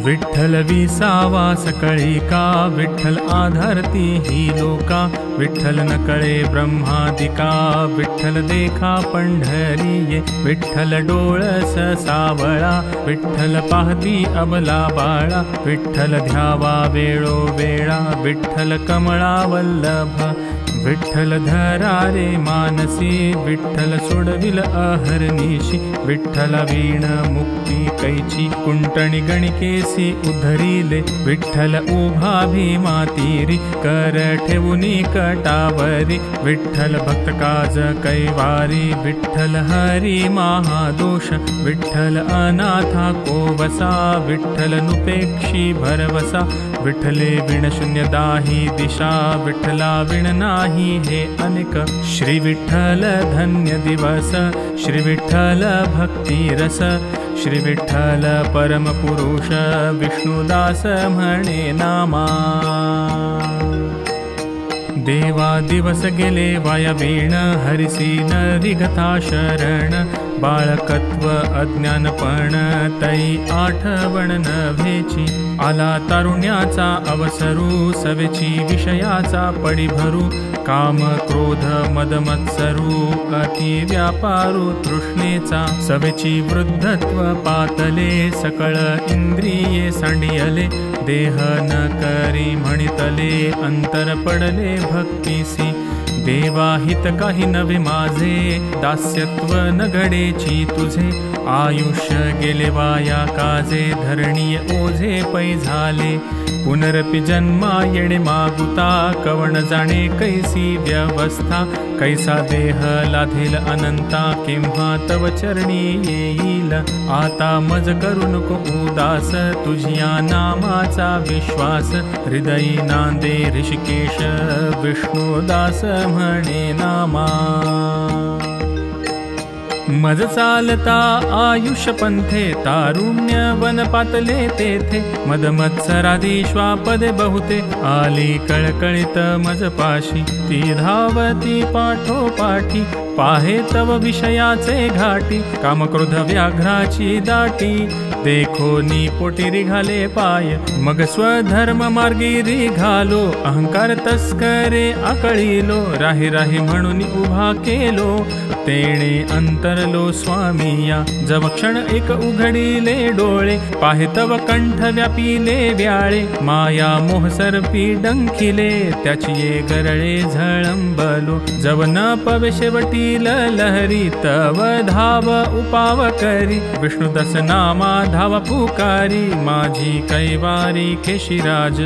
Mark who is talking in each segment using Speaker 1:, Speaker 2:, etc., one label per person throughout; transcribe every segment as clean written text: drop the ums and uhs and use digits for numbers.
Speaker 1: विठ्ठल विसावा सकळी का, विठ्ठल आधारती ही लोका, विठ्ठल न कळे ब्रह्मादिका, विठ्ठल देखा पंढरी ये, विठ्ठल डोळस सावळा, विठ्ठल पाहती अबला बाळा, विठ्ठल ध्यावा वेळो वेळा, विठ्ठल कमळा वल्लभ, विठ्ठल धरा रे मानसी, विठ्ठल सोडविल अहर्निशी, विठ्ठल वीण मुक्ती कैची, कुंटणी गणिकेसी उधरिले, विठ्ठल उभा भीमा तीरी, कर ठेवुनी कटावरी, विठ्ठल भक्त काज कैवारी, विठ्ठल हरी महादोष, विठ्ठल अनाथा को वसा, विठ्ठल नुपेक्षी भरवसा, विठ्ठले विण शून्य दाही दिशा, विठ्ठला विण नाही हे अनेक, श्री विठ्ठल धन्य दिवस, श्री विठ्ठल भक्ती रस, श्री विठ्ठल परम पुरुष, विष्णुदास म्हणे नामा। देवा दिवस गेले वाया वीण, हरिसी न रिगता शरण, बाळकत्व अज्ञानपण तई आठवण नव्हेची, आला तारुण्याचा अवसरू, सवेची विषयाचा पडी भरू, काम क्रोध मद मत्सरू, अति व्यापारू तृष्णेचा, सवेची वृद्धत्व पातले, सकळ इंद्रिये सांडियले, देह न करी म्हणितले, अंतर पडले भक्तीसी, देवाहित काही नवे माझे, दास्यत्व न घडेची तुझे, आयुष्य गेले वाया काजे, धरणीय ओझे पै झाले, पुनरपि जन्मा येणे मागुता, कवण जाणे कैसी व्यवस्था, कैसा देह लाधेल अनंता, केव्हा तव चरणी येईल, आता मज करू नको उदास, तुझिया नामाचा विश्वास, हृदयी नांदे ऋषिकेश, विष्णुदास म्हणे नामा। मज चालता आयुष्य पंथे, तारुण्य वन पातले तेथे, मद मत्सरादी श्वापदे बहुते, आली कळकळीत मज पाशी, ती धावती पाठोपाठी, पाहे तव विषयाचे घाटी, कामक्रोध व्याघ्राची दाटी, देखो नी पोटी रिघाले पाय, मग स्वधर्म मार्गी रिघालो, अहंकार तस्करे आकळीलो, राही राही म्हणून उभा केलो, तेणे अंतरलो स्वामिया, जव क्षण एक उघडीले डोळे, पाहे तव कंठ व्यापिले व्याळे, माया मोह सर्पी डंखिले, त्याची ये गरळे झळंबलो, जव न पवे शेवटील लहरी, तव धाव उपाव करी, विष्णुदास नामा धावा पुकारी, माझी कैवारी केशिराज।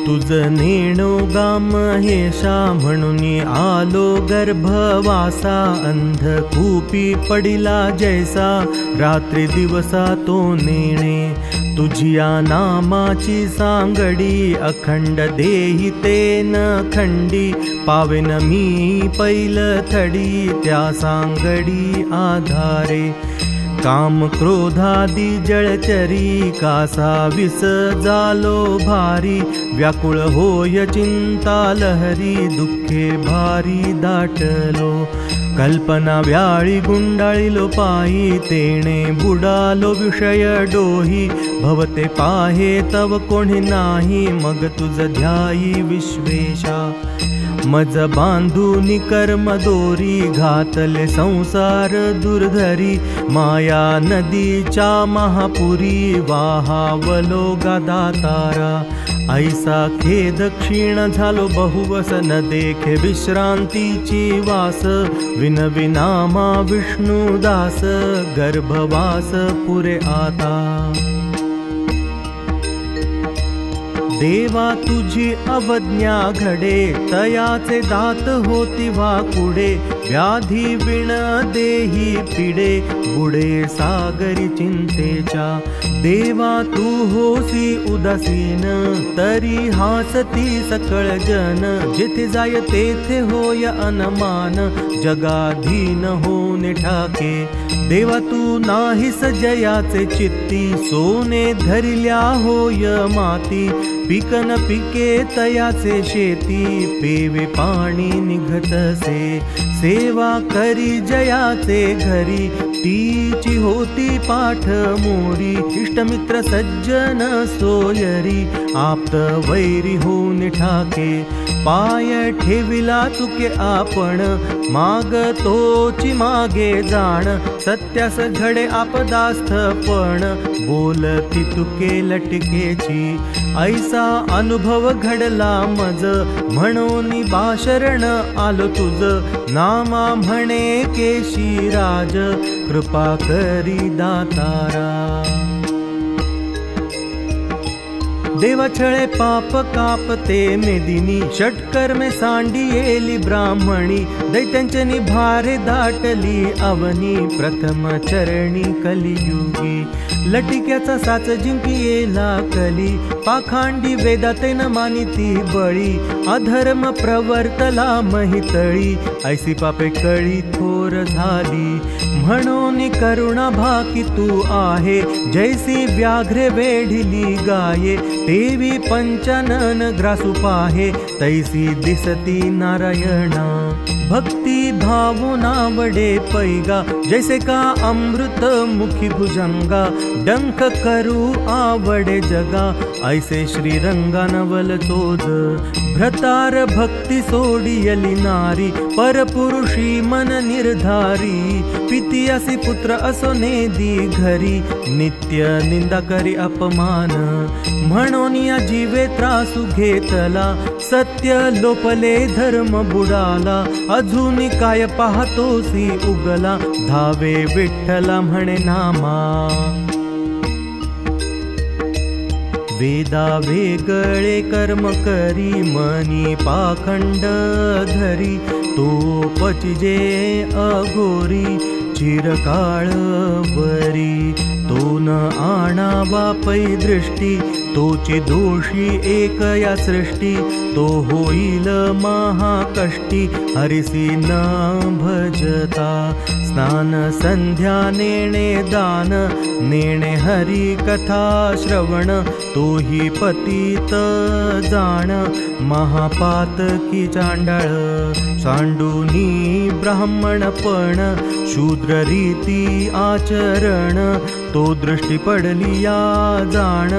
Speaker 2: तुझ नेणो गा महेशा, म्हणून आलो गर्भवासा, अंधकूपी पडिला जैसा, रात्री दिवसा तो नेणे, तुझिया नामाची सांगडी, अखंड देही तेन खंडी, पावेन मी पैल थडी, त्या सांगडी आधारे, काम क्रोधादी जळचरी, कासा विस जालो भारी, व्याकुळ होय चिंता लहरी, दुःखे भारी दाटलो, कल्पना व्याळी गुंडाळिलो पायी, तेणे बुडालो विषय डोही, भवते पाहे तव कोणी नाही, मग तुझ ध्यायी विश्वेशा, मज बांधूनी कर्म दोरी, घातले संसार दुर्धरी, माया नदीच्या महापुरी, वाहावलो गदातारा, ऐसा खेद क्षीण झालो बहुवस, न देखे विश्रांतीची वास, विनविनामा विष्णुदास, गर्भवास पुरे आता। देवा तुझी अवज्ञा घडे, तयाचे दात होती वाकुडे, व्याधी विण देही पिडे, बुडे सागरी चिंतेच्या, देवा तू होसी उदासीन, तरी हासती सकळ जन, जिथे जाय तेथे होय अनमान, जगाधीन होने ठाके, देवा तू नाहीस जयाचे चित्ती, सोने धरिल्या होय माती, पिकन पिके तयाचे शेती, पेवे पाणी निघतसे, सेवा करी जयाचे घरी, तीची होती पाठ मोरी. इष्टमित्र सज्जन सोयरी, आप्त वैरी होऊन ठाके. पाय ठेविला चुके आपण, मागतोची मागे जाण. सत्यास घडे आपदास्थपण, बोलती तुके लटकेची. ऐसा अनुभव घडला मज, म्हणून बाशरण आलो तुझ. नामा म्हणे केशी राज, कृपा करी दातारा. देवा छळे पाप कापते मेदिनी, षटकर्मे सांडियेली ब्राह्मणी. दैत्यांचे निभारे दाटली अवनी, प्रथम चरणी कलियुगी. लटिक्याचा साच जिंकियेला कली, पाखांडी वेदातेन मानिती बळी. अधर्म प्रवर्तला महितळी, ऐसी पापे कळी थोर झाली. म्हणून करुणा भाकी तू आहे, जैसी व्याघ्रे वेढिली गाये. देवी पंचानन ग्रासू पाहे, तैसी दिसती नारायणा. भक्ती भावना वडे पैगा, जैसे का अमृत मुखी भुजंगा. डंख करू आवडे जगा, ऐसे श्रीरंगा नवल तोज. भ्रतार भक्ती सोडियली नारी, परपुरुषी मन निर्धारी. पिती असी पुत्र असो नेदी घरी, नित्य निंदा करी अपमान. म्हणून या जीवे त्रासू घेतला, सत्य लोपले धर्म बुडाला. अजून काय पाहतोसी उगला, धावे विठ्ठला म्हणे नामा. वेदा वेगळे कर्म करी, मनी पाखंड धरी. तो पचिजे अघोरी, चिरकाळ वरी. तो न आणावा पै दृष्टी, तोची दोषी एक या सृष्टी. तो होईल महाकष्टी, हरिसी न भजता. स्नान संध्या नेणे दान, नेणे हरी कथा श्रवण. तोही पतित जाण, महापातकी चांडाळ. सांडूनी ब्राह्मणपण, शूद्र रीती आचरण. तो दृष्टी पडली या जाण,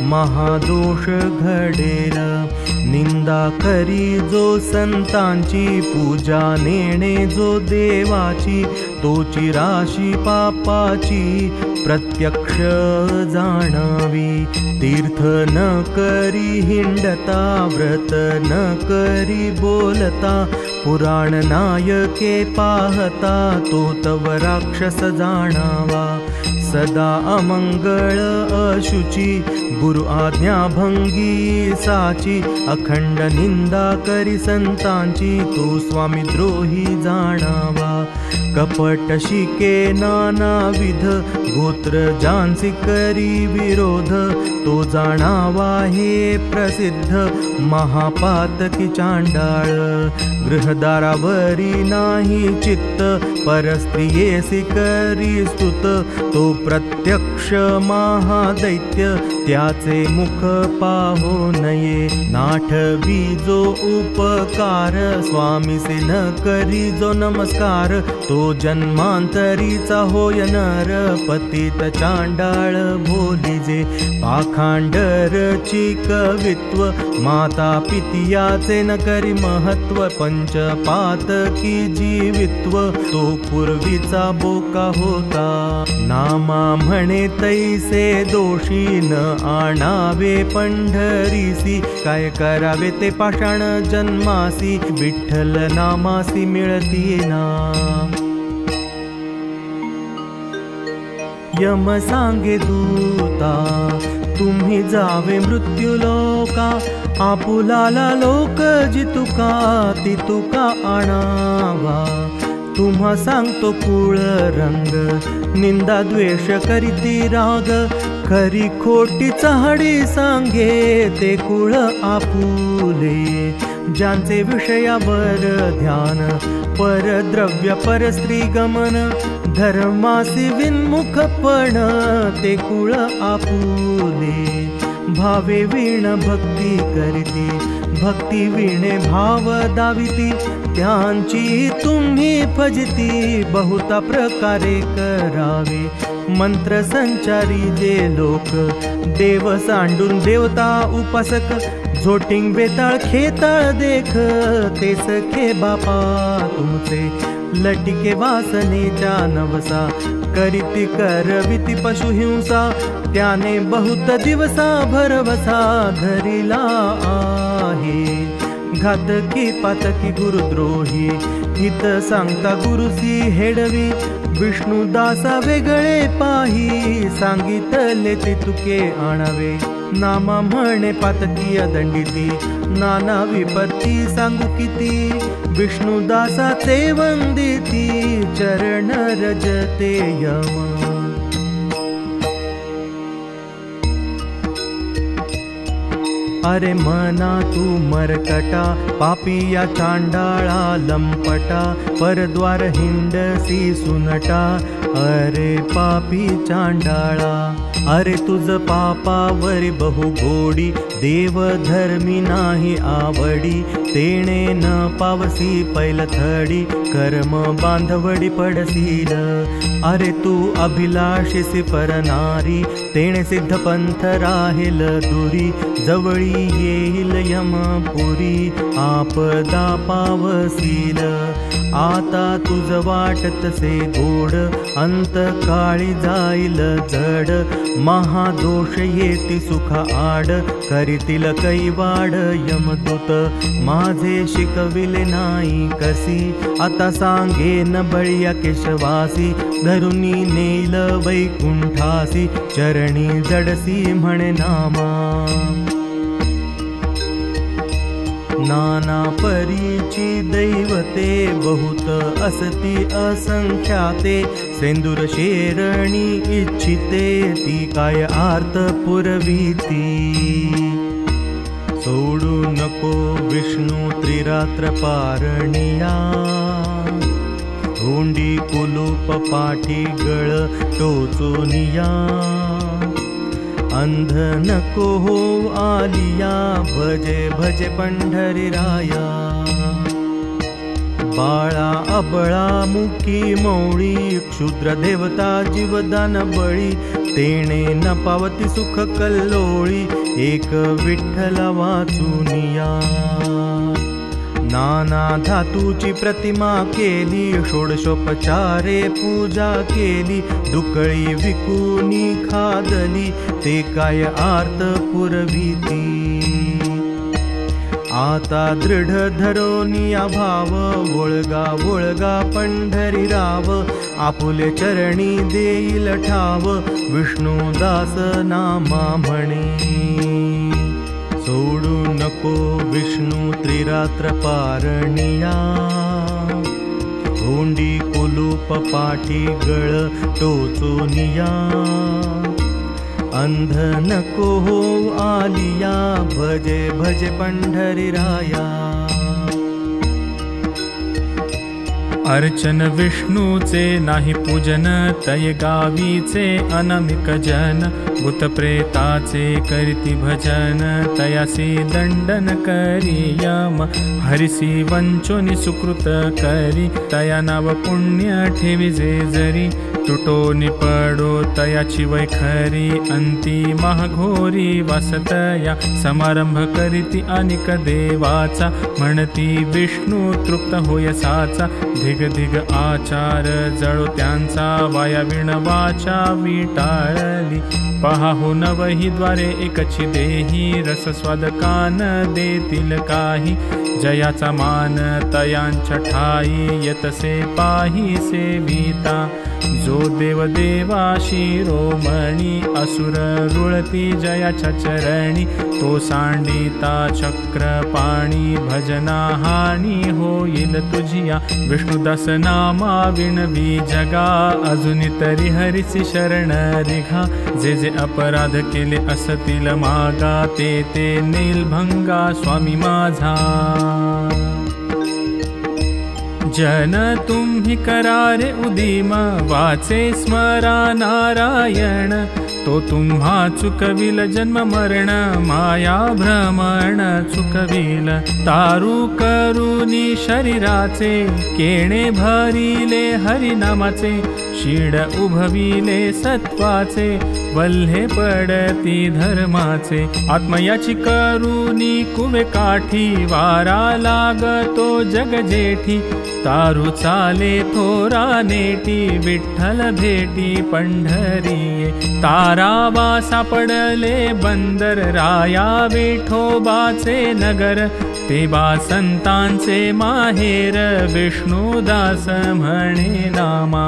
Speaker 2: महादोष घडेल. निंदा करी जो संतांची, पूजा नेणे जो देवाची. तोची राशी पापाची, प्रत्यक्ष जाणावी. तीर्थ न करी हिंडता, व्रत न करी बोलता. पुराण नायके पाहता, तो तव राक्षस जाणावा. सदा अमंगळ अशुची, गुरु आज्ञा भंगी साची. अखंड निंदा करी संतांची, तो स्वामी द्रोही जाणावा. कपट शिके नानाविध, गोत्र जानसी करी विरोध. तो जाणावा हे प्रसिद्ध, महापातकी चांडाळ. गृहदारावरी नाही चित्त, परस्त्रियेसी करी स्तुत. तो प्रत्यक्ष महादैत्य, त्याचे मुख पाहो नये. नाठवी जो उपकार, स्वामीसे न करी जो नमस्कार. तो जन्मांतरीचा होय नर, पतित चांडाळ भोलिजे. पाखांडरची कवित्व, माता पितियाचे न करी महत्व. पंचपातकी जीवित्व, तो पूर्वीचा बोका होता. नामा म्हणे तैसे दोषी, न आणावे पंढरीसी. काय करावे ते पाषाण जन्मासी, विठ्ठल नामासी मिळती ना. यम सांगे दूता, तुम्ही जावे मृत्युलोका. आपुलाला लोक जितुका, तितुका आणावा. तुम्हा सांगतो कुळ रंग, निंदा द्वेष करीती राग. खरी खोटी चहाडी सांगे, ते कुळ आपुले. ज्यांचे विषयावर ध्यान, परद्रव्य परस्त्री गमन. धर्मासी विन्मुखपण, ते कुळ आपुले. भावे वीण भक्ती करीती, भक्ती विणे भाव दाविती त्यांची तुम्ही फजिती बहुता प्रकारे करावे मंत्र संचारी जे लोक देव सांडून देवता उपासक झोटिंग बेताळ खेताळ देख ते सखे बापा तुमचे लटिके वासनेच्या नवसा करीती करविती पशुहिंसा त्याने बहुत दिवसा भरवसा धरिला आहे घातकी पातकी गुरुद्रोही हित सांगता गुरुसी हेडवी विष्णुदासा वेगळे पाही सांगितले ते तुके आणावे नामा म्हणे पातकीय दंडिती नाना विपत्ती सांगू किती विष्णुदासाचे वंदिती चरण रजते यम अरे मना तू मरकटा पापिया चांडाळा लंपटा परद्वार हिंडसी सुनटा अरे पापी चांडाळा अरे तुझ पापावरी बहु गोडी देव धर्मी नाही आवडी तेणे न पावसी पैलथडी कर्म बांधवडी पडसील अरे तू अभिलाषिसी परनारी तेणे सिद्ध पंथ राहील दुरी जवळी येईल यमपुरी आपदा पावसील आता तुझ वाटत से गोड अंत काळी जाईल जड महादोष येती सुख आड करीतील कैवाड यमदूत माझे शिकविले नाही कसी आता सांगेन बळिया केशवासी धरुनी नेल वैकुंठासी चरणी जडसी म्हणे नामा नाना परीची दैवते बहुत असती असंख्याते सेंदूर शेरणी इच्छिते ती काय आर्त पुरविती सोडू नको विष्णू त्रिरात्र पारणिया धोंडी कुलूप पाठी गळ टोचोनिया अंध नको हो आलिया भजे भजे पंढरी राया बाळा अबळा मुखी मौळी क्षुद्र देवता जीवदान बळी तेणे न पावती सुख कल्लोळी एक विठ्ठला वाचुनिया नाना धातूची प्रतिमा केली षोडशोपचारे पूजा केली दुकळी विकुनी खादली ते काय आर्त पुरविती आता दृढ धरोनिया भाव वोळगा वोळगा पंढरी राव आपुले चरणी देईल ठाव विष्णुदास नामा म्हणे सोडू नको विष्णू त्रिरात्र पारणिया धोंडी कुलूप पाठी गळ टोचोनिया अंध नको हो आलिया भजे भजे पंढरी राया
Speaker 1: अर्चन विष्णूचे नाही पूजन तय गावीचे अनामिक जन भूतप्रेताचे करीती भजन तयासी दंडन करी यम हरिसी वंचोनी सुकृत करी तया नाव पुण्य ठेवी जे जरी तुटो निपडो तयाची वैखरी अंती महाघोरी वासतया समारंभ करीती अनिक देवाचा म्हणती विष्णू तृप्त होय साचा धिग धिग आचार जळो त्यांचा वाया विण वाचा विटाळली पहा हो नवही द्वारे एकची देही रसस्वाद कान देतील काही जयाचा मान तयांच्या ठाई येतसे पाही सेविता जो देव देवा शिरोमणी असुर रुळती जयाच्या चरणी तो सांडिता चक्र पाणी भजना हानी होईल तुझिया विष्णुदास नामा विणवी जगा अजूनी तरी हरिसी शरण रिघा जे जे अपराध केले असतील मागा ते ते नीलभंगा स्वामी माझा जन तुम्ही करारे उदीम वाचे स्मरा नारायण तो तुम्हा चुकविल जन्म मरण माया भ्रमण चुकविल तारू करुनी शरीराचे केणे भरिले हरिनामाचे शीड उभविले सत्वाचे वल्हे पडती धर्माचे आत्मयाची करुनी कुवे काठी वारा लागतो जग जेठी तारू चाले थोरा नेटी विठ्ठल भेटी पंढरीये तारावा सापडले बंदर राया विठोबाचे नगर ते बा संतांचे माहेर विष्णुदास म्हणे नामा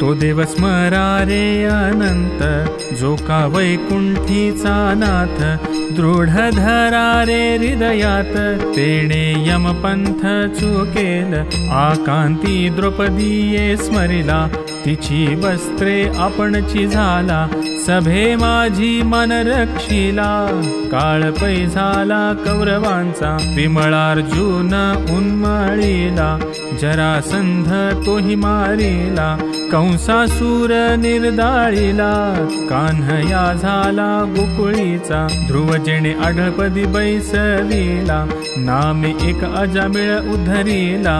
Speaker 1: तो देव स्मरा रे अनंत जो का वैकुंठीचा नाथ दृढ धरा रे हृदयात तेणे यमपंथ चुकेल आकांती द्रौपदीये स्मरिला तिची वस्त्रे आपणची झाला सभे माझी मन रक्षिला काळ पै झाला कौरवांचा विमळार्जुन उन्मळीला जरासंध तोही मारिला कंसासूर निर्दाळीला कान्हया झाला गोकुळीचा ध्रुव जेणे आढळपदी बैसविला नामे एक अजामिळ उद्धरिला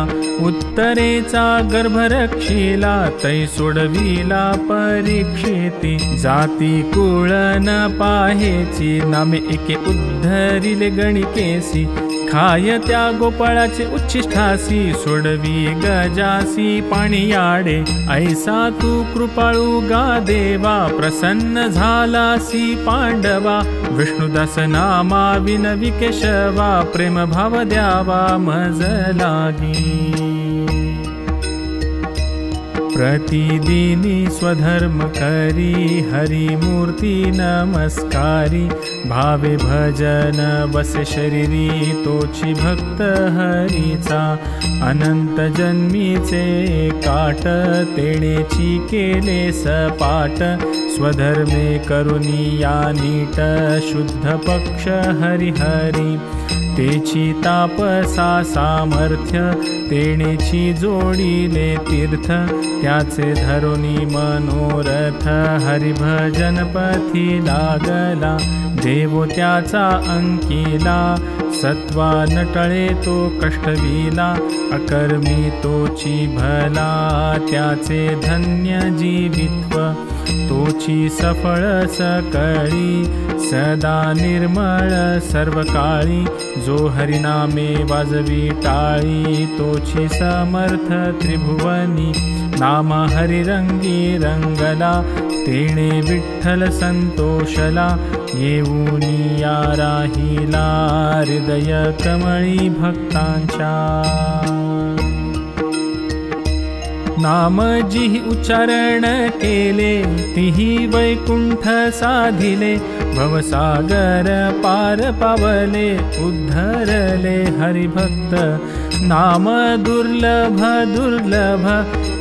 Speaker 1: उत्तरेचा गर्भ रक्षिला तै सोडविला परीक्षिती जाती कुळ न पाहेची नामे एके उद्धरिले गणिकेसी खाय त्या गोपाळाचे उच्छिष्ठासी सोडवी गजासी पाणी याडे ऐसा तू कृपाळू गा देवा प्रसन्न झालासी पांडवा विष्णुदास नामा विनवी केशवा प्रेम भाव द्यावा मज लागी प्रतिदिनी स्वधर्म करी हरि मूर्ती नमस्कारी भावे भजन बसे शरीरी तोची भक्त हरीचा अनंत जन्मीचे काट तेणेची केले सपाट स्वधर्मे करुनिया नीट शुद्ध पक्ष हरिहरी तेची तापसा सामर्थ्य तेणेची जोडीले तीर्थ त्याचे धरुनी मनोरथ हरिभजन पथी लागला देवो त्याचा अंकिला सत्वा नटळे तो कष्टविला अकर्मी तोची भला त्याचे धन्य जीवित्व तोची सफळ सकळी सदा निर्मळ सर्वकाळी जो हरिनामे वाजवी टाळी तोची समर्थ त्रिभुवनी नामा हरिरंगी रंगला तेणे विठ्ठल संतोषला येऊनिया राहिला हृदय कमळी भक्तांच्या नाम जी उच्चारण केले तिही वैकुंठ साधिले भवसागर पार पावले उद्धरले हरिभक्त नाम दुर्लभ दुर्लभ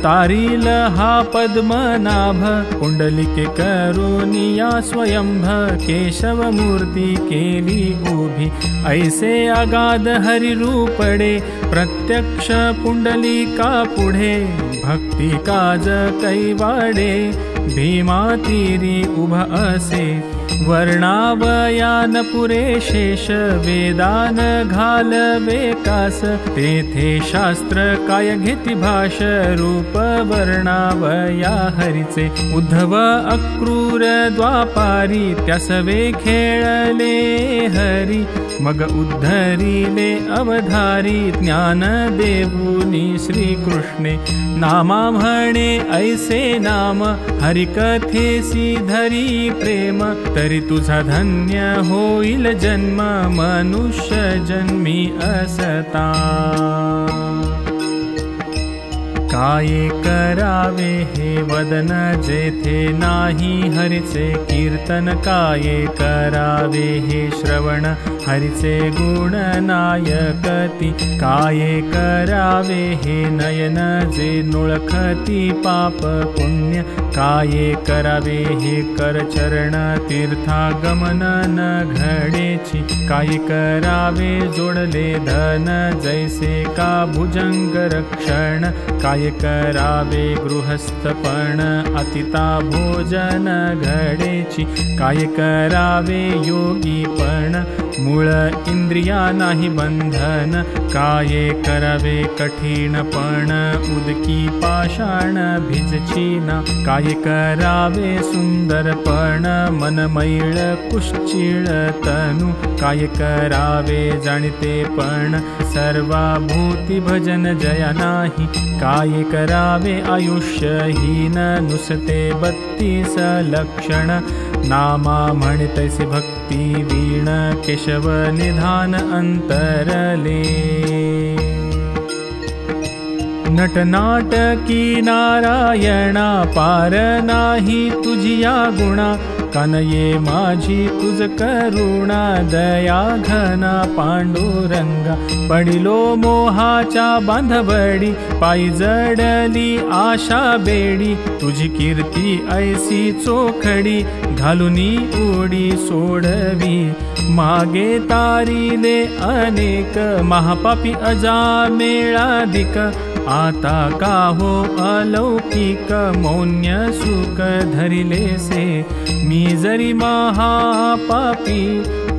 Speaker 1: तारील हा पद्मनाभ कुंडलिके करुनिया स्वयंभ केशव मूर्ती केली उभी ऐसे अगाध हरिरूपडे प्रत्यक्ष पुंडलिका पुढे भक्ती काज कैवाडे भीमा तीरी उभ असे वर्णावयान पुरे शेष वेदान घालवे कास तेथे शास्त्र काय घेती भाष रूप वर्णावया हरीचे उद्धव अक्रूर द्वापारी त्यासवे खेळले हरी मग उद्धरिले अवधारी ज्ञान देवुनी श्रीकृष्णे नामा म्हणे ऐसे नाम हरिकथेसी धरी प्रेम तरी तुझा धन्य होईल जन्म मनुष्य जन्मी असता काये करावे हे वदन जेथे नाही हरीचे कीर्तन काये करावे हे श्रवण हरीचे गुण नायकती काये करावे हे नयन जे नोळखती पाप पुण्य काये करावे हे करचरण तीर्थागमन न घडेची काय करावे जोडले धन जैसे का भुजंग रक्षण काय करावे गृहस्थपण अतिता भोजन घडेची काय करावे योगीपण मूळ इंद्रिया नाही बंधन काये करावे कठीणपण उदकी पाषाण भिजचीना काय करावे सुंदरपण मनमैळ कुश्चिळ तनु काय करावे जाणतेपण सर्वा भूती भजन जया नाही काय करावे आयुष्यहीन नुसते 32 लक्षण नामा म्हणतैसी भक्ती वीण केशव निधान अंतरले नटनाटकी नारायणा पार नाही तुझिया गुणा कानये माझी तुझ करुणा दया घना पांडुरंगा पडिलो मोहाच्या बांधवडी पायी जडली आशा बेडी तुझी कीर्ती ऐसी चोखडी घालुनी उडी सोडवी मागे तारिले अनेक महापापी अजामेळाधिक आता का हो अलौकिक मौन्य सुख धरिलेसे मी जरी महापापी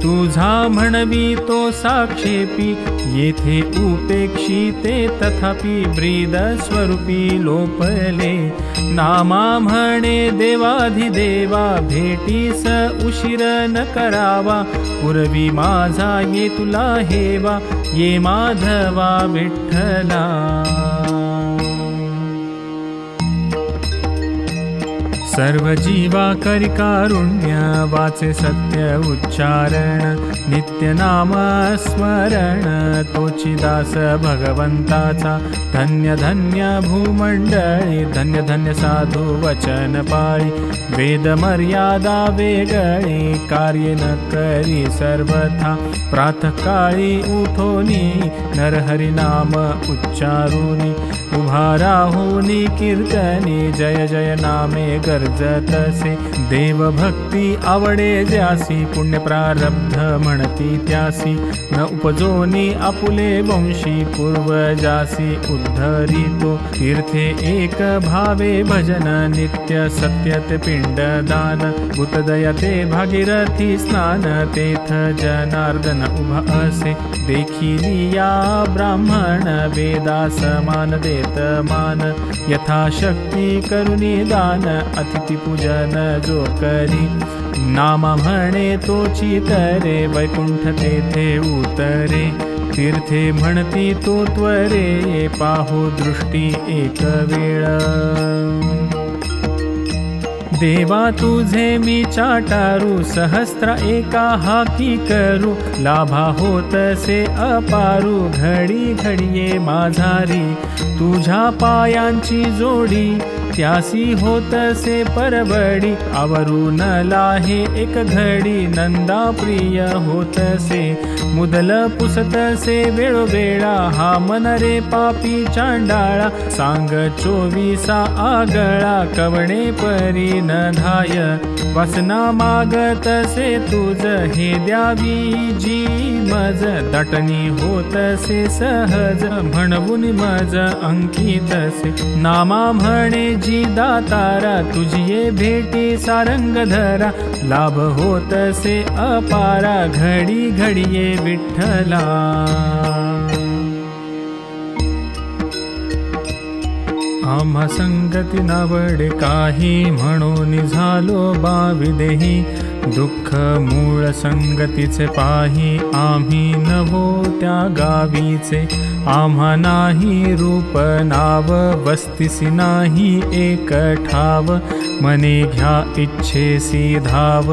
Speaker 1: तुझा म्हणवी तो साक्षेपी येथे उपेक्षिते तथापि ब्रीद स्वरूपी लोपले नामा म्हणे देवाधिदेवा भेटीस उशीर न करावा पूर्वी माझा ये तुला हेवा ये माधवा विठ्ठला सर्व जीवा करी कारुण्य वाचे सत्य उच्चारण नित्य नाम स्मरण तोची दास भगवंताचा धन्य धन्य भूमंडळी धन्य धन्य साधू वचन पाळी वेद मर्यादा वेगळी कार्य न करी सर्वथा प्रातःकाळी उठोनी नरहरी नाम उच्चारुनी उभा राहुनी कीर्तनी जय जय नामे गर्जतसे देव भक्ती आवडे ज्यासी पुण्य प्रारब्ध म्हणती त्यासी न उपजोनी आपुले वंशी पूर्वजासी उद्धरितो तीर्थे एक भावे भजन नित्य सत्यते पिंडदान भूतदया ते भागीरथी स्नान तेथ जनार्दन उभा असे देखिली या ब्राह्मण वेदा समान देत मान यथाशक्ती करुणी दान अतिथि पूजन जो करी नामा म्हणे तोची तरे वैकुंठ तेथे उतरे तीर्थे म्हणती तो त्वरे पाहू दृष्टी एक वेळ देवा तुझे मी चाटारू सहस्त्र एका हाकी करू लाभा होतसे अपारू घडी घडिये माझारी तुझ्या पायांची जोडी त्यासी होतसे परवडी आवरून लाहे एक घडी नंदा प्रिय होतसे मुदल पुसतसे वेळोवेळा हा मन रे पापी चांडाळा सांग 24 आगळा कवणे परी न धाय वासना मागतसे तुझ हे द्यावी जी मज दाटणी होतसे सहज म्हणून मज अंकितसे नामा म्हणे जी दातारा तुझिये भेटी सारंग धरा लाभ होतसे अपारा घडी घडिये विठ्ठला आम्हा संगती नावडे काही म्हणून झालो बाविदेही दुःख मूळ संगतीचे पाही आम्ही नवो त्या गावीचे आम्हा नाही रूप नाव, वस्तिसी नाही एक ठाव, मने घ्या इच्छेसी धाव,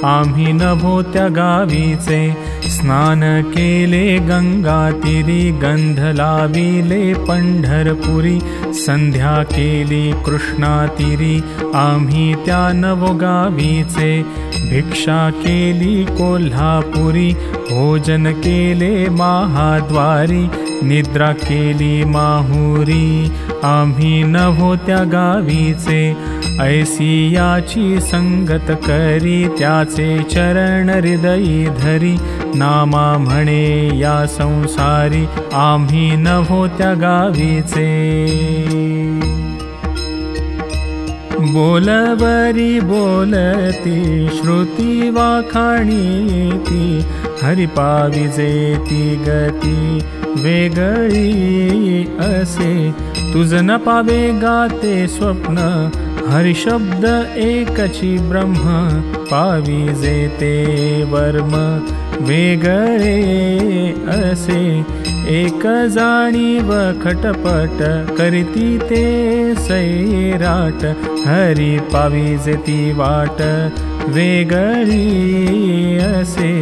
Speaker 1: आम्ही नभो त्या गावीचे, स्नान केले गंगा तीरी, गंध लाविले पंढरपुरी, संध्या केली कृष्णा तीरी, आम्ही त्या नवो गावीचे, भिक्षा केली कोल्हापुरी, भोजन केले महाद्वारी, निद्रा केली माहुरी, आम्ही नभो त्या गावीचे, ऐसी याची संगत करी, त्याचे चरण हृदयी धरी, नामा म्हणे या संसारी, आम्ही नभो त्या गावीचे. बोलवरी बोलती श्रुती वाखाणीती, हरिपाविजेती गती वेगळी असे, तुझ न पावे गाते स्वप्न, हरिशब्द एकची ब्रह्म, पाविजेते वर्म वेगळे असे, एक जाणीव खटपट करीती ते सैराट, हरी पाविजेती वाट वेगळी असे,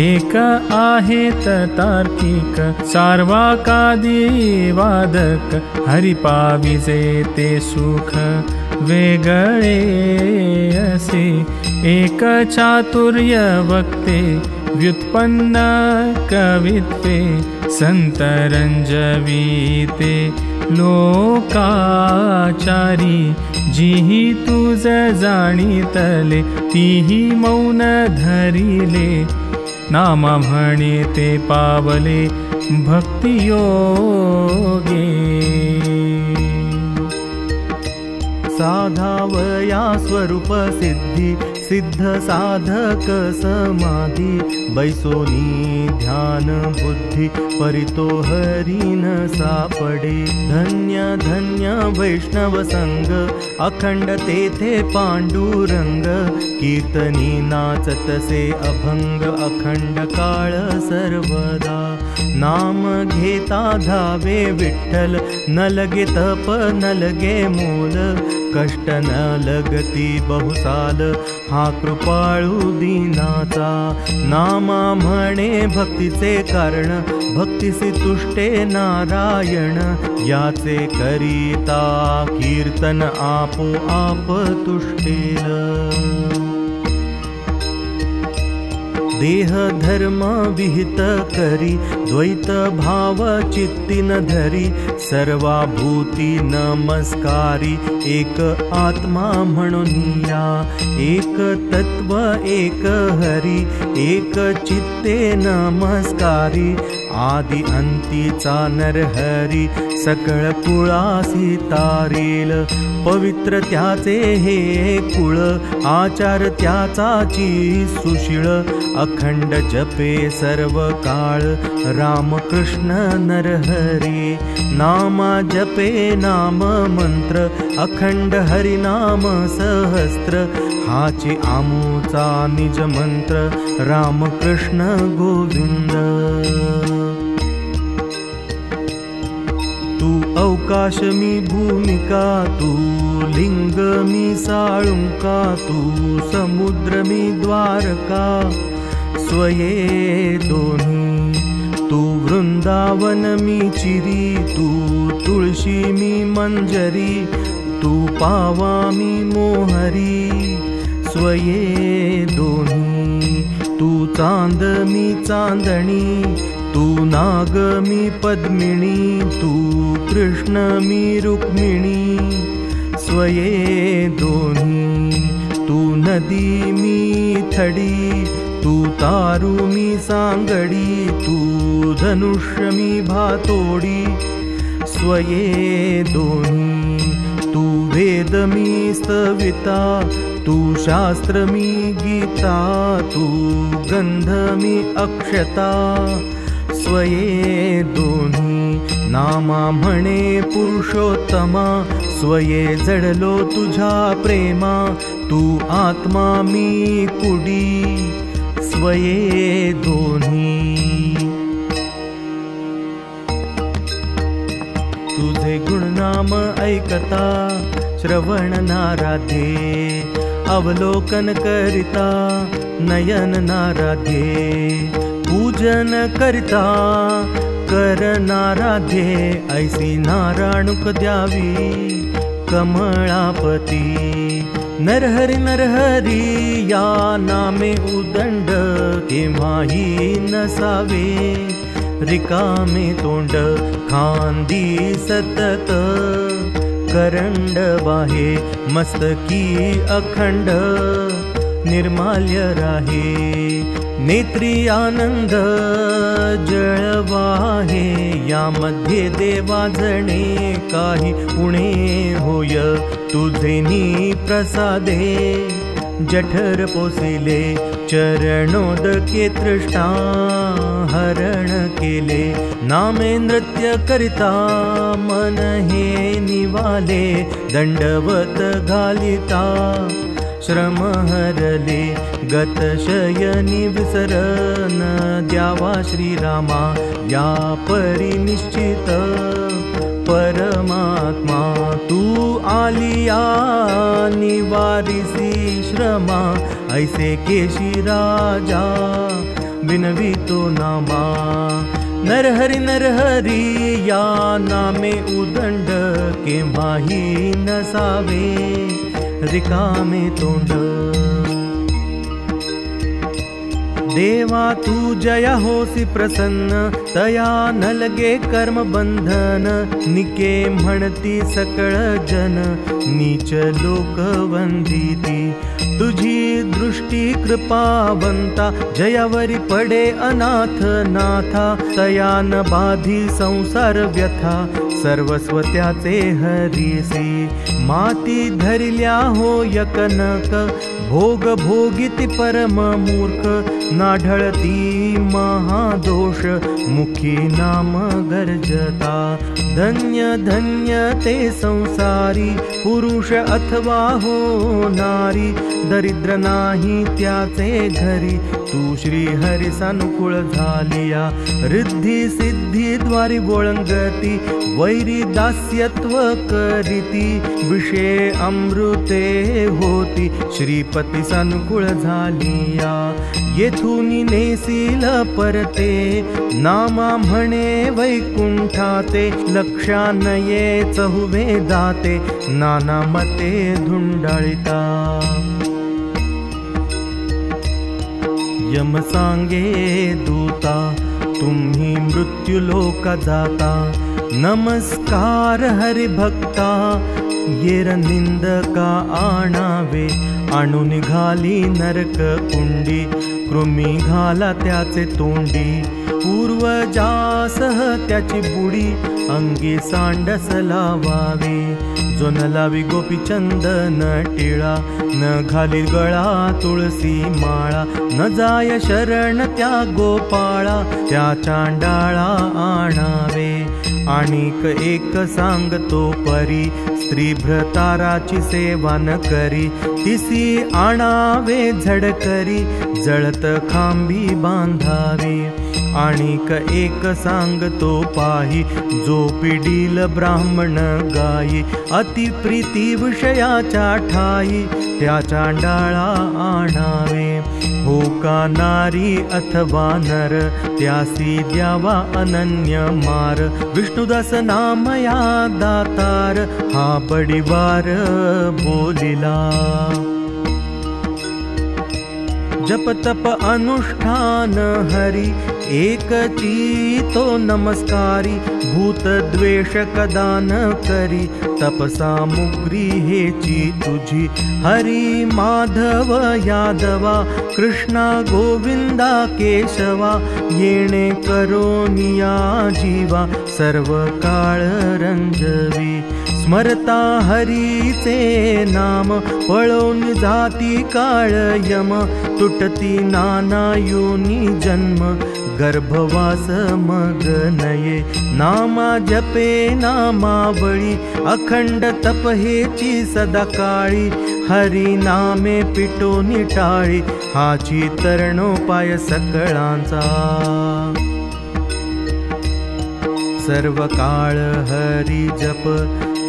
Speaker 1: एक आहेत तार्किक सार्वाकादी वादक, हरी पाविजेते सुख वेगळे असे, एक चातुर्य वक्ते व्युत्पन्न कवित्वे, संत रंजवीते लोकाचारी, जिही तुझ जाणीतले तीही मौन धरिले, नामा म्हणे ते पावले भक्तियोगे.
Speaker 2: साधावया स्वरूप सिद्धी, सिद्ध साधक समाधी, बैसोनी ध्यान बुद्धी, परितो हरीन सापडे, धन्य धन्य वैष्णव संग, अखंड तेथे पांडुरंग, कीर्तनी नाचतसे अभंग, अखंड काळ सर्वदा, नाम घेता धावे विठ्ठल, न लगे तप न लगे मोल, कष्ट न लगती बहुसाल, हा कृपाळू दीनाचा, नामा म्हणे भक्तीचे कारण, भक्तीसी तुष्टे नारायण, याचे करिता कीर्तन आपोआप तुष्टेल. देह धर्म विहित करी, द्वैत भाव चित्ती न धरी, सर्वाभूती नमस्कारी, एक आत्मा म्हणून या, एक तत्व एक हरी, एक चित्ते नमस्कारी, आदि अंतीचा नरहरी, सकळ कुळासी तारेल, पवित्र त्याचे हे कुळ, आचार त्याचाची सुशीळ, अखंड जपे सर्व काळ, राम कृष्ण नरहरी, नामा जपे नाम मंत्र, अखंड हरिनाम सहस्त्र, हाचे आमुचा निज मंत्र, राम कृष्ण गोविंद. तू अवकाश मी भूमिका, तू लिंग मी साळुंका, तू समुद्र मी द्वारका, स्वये दोन्ही, तू वृंदावन मी चिरी, तू तुळशी मी मंजरी, तू पावा मी मोहरी, स्वये दोन्ही, तू चांद मी चांदणी, तू नाग मी पद्मिणी, तू कृष्ण मी रुक्मिणी, स्वये दोन्ही, तू नदी मी थडी, तू तारू मी सांगडी, तू धनुष्य मी भातोडी, स्वये दोन्ही, तू वेद मी स्तविता, तू शास्त्र मी गीता, तू गंध मी अक्षता, स्वये दोन्ही, नामा म्हणे पुरुषोत्तमा, स्वये जडलो तुझ्या प्रेमा, तू आत्मा मी कुडी, स्वये दोन्ही. तुझे गुणनाम ऐकता श्रवण नाराध्ये अवलोकन करिता नयन नाराध्ये पूजन करिता कर नाराध्ये ऐसी नारायणुक द्यावी कमळापती नरहरी या नामे उदंड केव्हाही नसावे रिकामे तोंड खांदी सतत करंड बाहे मस्तकी अखंड निर्माल्य राहे नेत्री आनंद जळवाहे यामध्ये देवाजणे काही उणे होय तुझेनी प्रसादे जठर पोसिले चरणोदके तृष्णा हरण केले नामे नृत्य करिता मन हे निवाले दंडवत घालिता श्रम हरले गतशयनी विसरन द्यावा श्रीरामा या परिनिश्चित परमात्मा तू आलिया निवारिसी श्रमा ऐसे केशी राजा विनवितो नामा नरहरी या नामे उदंड केव्हाही नसावे रिकामे तोंड देवा तू जया होसी प्रसन्न तया न लगे कर्म बंधन निके म्हणती सकळ जन नीच लोक वंदिती तुझी दृष्टी कृपावंता जयावरी पडे अनाथ नाथा तया न बाधी संसार व्यथा सर्वस्व त्याचे हरिसी माती धरिल्या हो यकनक भोग भोगिती परम मूर्ख नाढळती महादोष मुखी नाम गर्जता धन्य धन्य ते संसारी पुरुष अथवा हो नारी दरिद्र नाही त्याचे घरी तू श्री हरी सानुकूळ झालिया रिद्धी सिद्धी द्वारी वळंगती वैरी दास्यत्व करीती विषय अमृते होती श्रीपती सानुकूळ झालिया येथून नेसील परते नामा म्हणे वैकुंठाते लक्षा नये चहुवे दाते नाना मते धुंडाळिता यम सांगे दूता तुम्ही मृत्युलोका जाता नमस्कार हरि भक्ता येर निंदका आणावे आणू निघाली नरक कुंडी कृमी घाला त्याचे तोंडी पूर्वजासह त्याची बुडी अंगी सांडस लावावे जो न लावी गोपी चंदन टिळा न घाली गळा तुळसी माळा न जाय शरण त्या गोपाळा त्या चांडाळा आणावे आणिक एक सांगतो परी स्त्री भ्रताराची सेवा न करी तिसी आणावे झडकरी जळत खांबी बांधावी आणिक एक सांगतो पाही जो पिडील ब्राह्मण गायी अति प्रीती विषयाच्या ठाई त्या चांडाळा आणावे हो का नारी अथवा नर त्यासी द्यावा अनन्य मार विष्णुदास नामया दातार हा बडीवार बोलिला जप तप अनुष्ठान हरि एकची तो नमस्कारी भूत द्वेष कदा न करी तपसा मुग्री हेची तुझी हरी माधव यादवा कृष्णा गोविंदा केशवा येणे करोनिया जीवा सर्व काळ रंजवी स्मरता हरीचे नाम पळून जाती काळ यम तुटती नाना योनी जन्म गर्भवास मग नये नामा जपे नामावळी अखंड तप हेची सदा काळी हरी नामे पिटो निटाळी हाची तरणोपाय सकळांचा सर्व काळ हरी जप,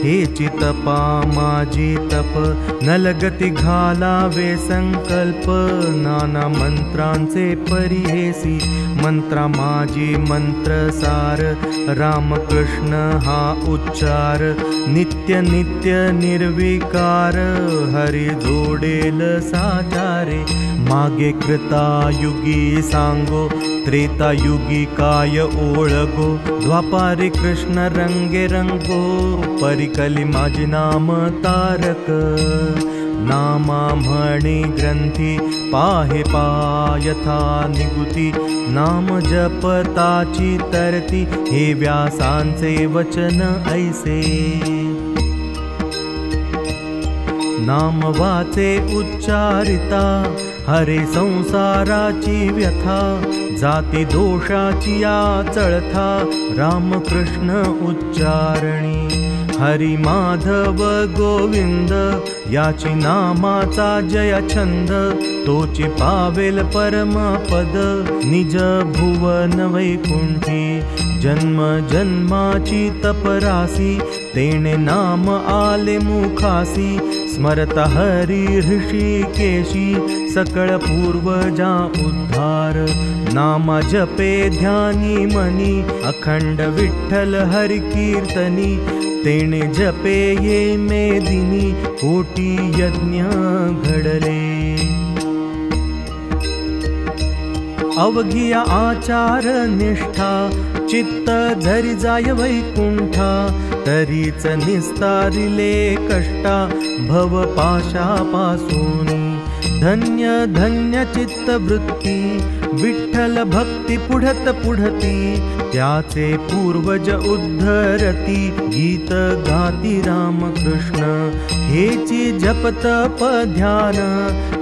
Speaker 2: हे चितपा माझी तप, नलगती घालावे संकल्प, नाना मंत्रांचे परिहेसी, मंत्रा माझी मंत्रसार, रामकृष्ण हा उच्चार, नित्य नित्य निर्विकार, हरी जोडेल साचारे, मागे कृतायुगी सांगो, त्रेतायुगी काय ओळगो, द्वापारी कृष्ण रंगे रंगो, परिकली माझी नाम तारक, नामा म्हणी ग्रंथी, पाहे पायथा निगुती, नाम जपताची तरती, हे व्यासांचे वचन ऐसे, नाम वाचे उच्चारिता, हरे संसाराची व्यथा, जाती दोषाची या चळथा, रामकृष्ण उच्चारणी, हरी माधव गोविंद, याची नामाचा जय छंद, तोची पावेल परमपद, निज भुवन वैकुंठी, जन्म जन्माची तपरासी, तेणे नाम आले मुखासी, स्मरता हरी ऋषिकेशी, सकळ पूर्वजा उद्धार, नामा जपे ध्यानी मनी, अखंड विठ्ठल हरि कीर्तनी, तेणे जपे ये मेदिनी, कोटी यज्ञ घडले, अवघिया आचार निष्ठा, चित्त धरी जाय वैकुंठा, तरीच निस्तारिले कष्टा, भव पाशापासून, धन्य धन्य चित्त वृत्ती, विठ्ठल भक्ती पुढत पुढती, त्याचे पूर्वज उद्धरती, गीत गाती रामकृष्ण, हेची जपतप ध्यान,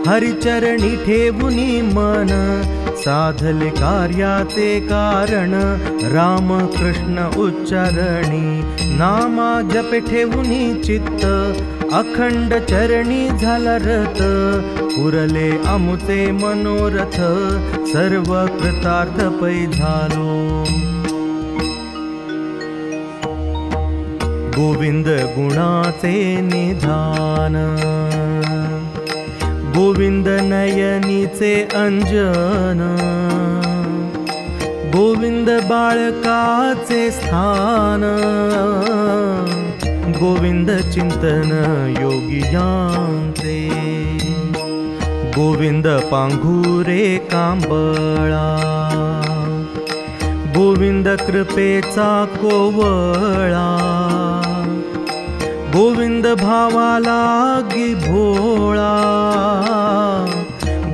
Speaker 2: हरिचरणी ठेवुनी मन, साधले कार्याचे कारण, रामकृष्ण उच्चारणी, नामा जपे ठेवुनी चित्त, अखंड चरणी झाला रत, पुरले अमुचे मनोरथ, सर्व कृतार्थ पै झालो, गोविंद गुणाचे निधान, गोविंद नयनीचे अंजन, गोविंद बाळकाचे स्थान, गोविंद चिंतन योगियांचे, गोविंद पांघुरे कांबळा, गोविंद कृपेचा कोवळा, गोविंद भावाला गी भोळा,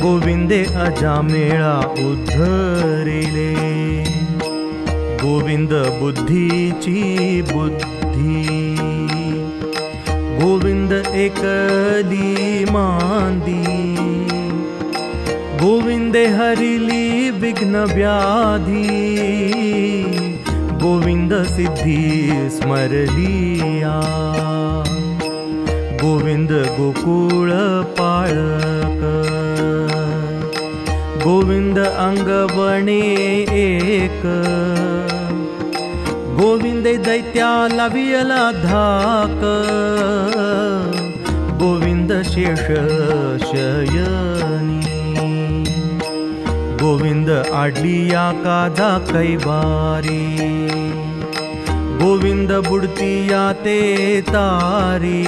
Speaker 2: गोविंदे अजामेळा उद्धरिले, गोविंद बुद्धीची बुद्धी, गोविंद एकली मांदी, गोविंदे हरिली विघ्न व्याधी, गोविंद सिद्धी स्मरलिया, गोविंद गोकुळ पाळक, गोविंद अंगवणे एक, गोविंदे दैत्याला वियला धाक, गोविंद शेष शयनी, गोविंद आडलिया काजा कैवारी, गोविंद बुडतिया ते तारी,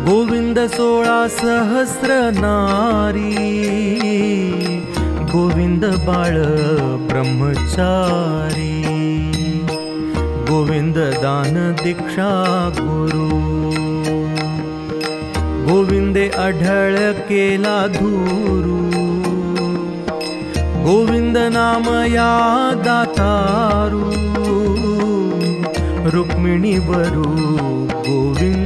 Speaker 2: गोविंद 16 सहस्र नारी, गोविंद बाळ ब्रह्मचारी, गोविंद दान दीक्षा गुरु, गोविंदे अढळ केला धुरू, गोविंद नाम या दातारू, रुक्मिणी वरू गोविंद